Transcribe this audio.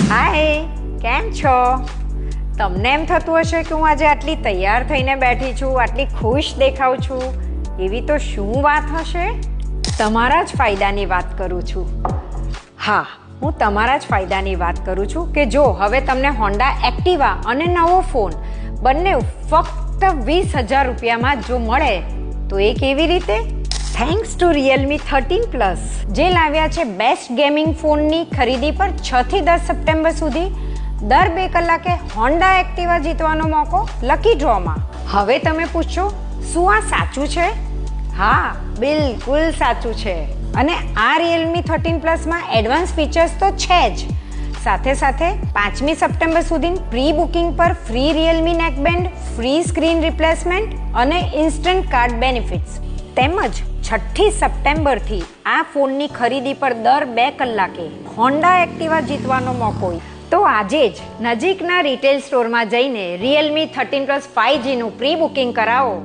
હાય, કેમ છો? તમને એમ થતું હશે કે હું આજે આટલી તૈયાર થઈને બેઠી છું, આટલી ખુશ દેખાઉં છું. એવી તો શું વાત હશે? તમારા જ ફાયદાની વાત કરું છું. હા, હું તમારા જ ફાયદાની વાત કરું છું કે જો હવે તમને હોન્ડા એક્ટિવા અને નવો ફોન બંને ફક્ત 20,000 રૂપિયામાં જો મળે તો એ કેવી રીતે? થેન્ક્સ ટુ Realme 13 Plus જે લાવ્યા છે બેસ્ટ ગેમિંગ ફોનની ખરીદી પર 6 થી 10 સપ્ટેમ્બર સુધી દર 2 કલાકે હોન્ડા એક્ટિવા જીતવાનો મોકો લકી ડ્રોમાં. હવે તમે પૂછો, શું આ સાચું છે? હા, બિલકુલ સાચું છે. અને આ Realme 13 Plusમાં એડવાન્સ ફીચર્સ તો છે જ. સાથે સાથે 5મી સપ્ટેમ્બર સુધી પ્રી બુકિંગ પર free Realme neckband, free screen replacement અને ઇન્સ્ટન્ટ કાર્ડ બેનિફિટ્સ તેમજ 6ઠી સપ્ટેમ્બરથી આ ફોનની ખરીદી પર દર 2 કલાકે હોન્ડા એક્ટિવા જીતવાનો મોકો. તો આજે જ નજીકના રિટેલ સ્ટોરમાં જઈને Realme 13 Plus 5Gનું પ્રી બુકિંગ કરાવો.